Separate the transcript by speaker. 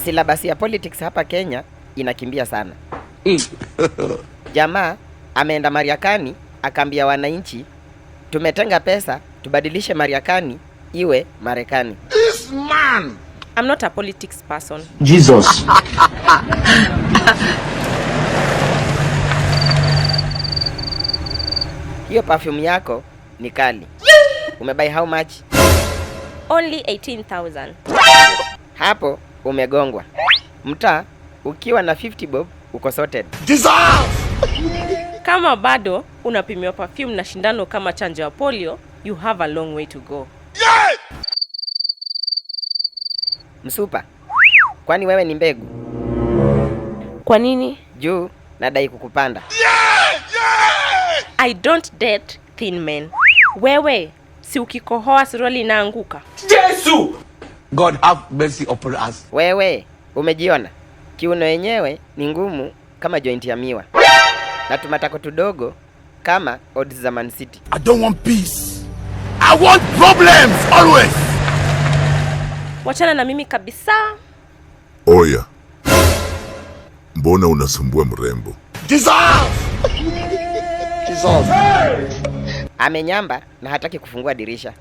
Speaker 1: Silabasi ya politics hapa Kenya inakimbia sana. Jamaa ameenda Mariakani akaambia wananchi tumetenga pesa tubadilishe Mariakani iwe Marekani.
Speaker 2: This man!
Speaker 3: I'm not a politics person.
Speaker 4: Jesus.
Speaker 1: Hiyo perfume yako ni kali. Umebuy how much?
Speaker 3: Only 18,000.
Speaker 1: Hapo umegongwa. Mtaa ukiwa na 50 bob uko sorted.
Speaker 3: Kama bado unapimiwa perfume na shindano kama chanjo ya polio, you have a long way to go.
Speaker 2: Yeah!
Speaker 1: Msupa, kwani wewe ni mbegu?
Speaker 3: Kwa nini?
Speaker 1: Juu nadai kukupanda.
Speaker 2: Yeah! Yeah!
Speaker 3: I don't date thin men. Wewe, si ukikohoa suruali inaanguka.
Speaker 4: Jesus! God have mercy upon us.
Speaker 1: Wewe, umejiona? Kiuno yenyewe ni ngumu kama joint ya miwa. Na tumatako tudogo kama odds za Man City.
Speaker 2: I don't want peace. I want problems always.
Speaker 3: Wachana na mimi kabisa.
Speaker 5: Oya, mbona unasumbua mrembo?
Speaker 1: Amenyamba na hataki kufungua dirisha.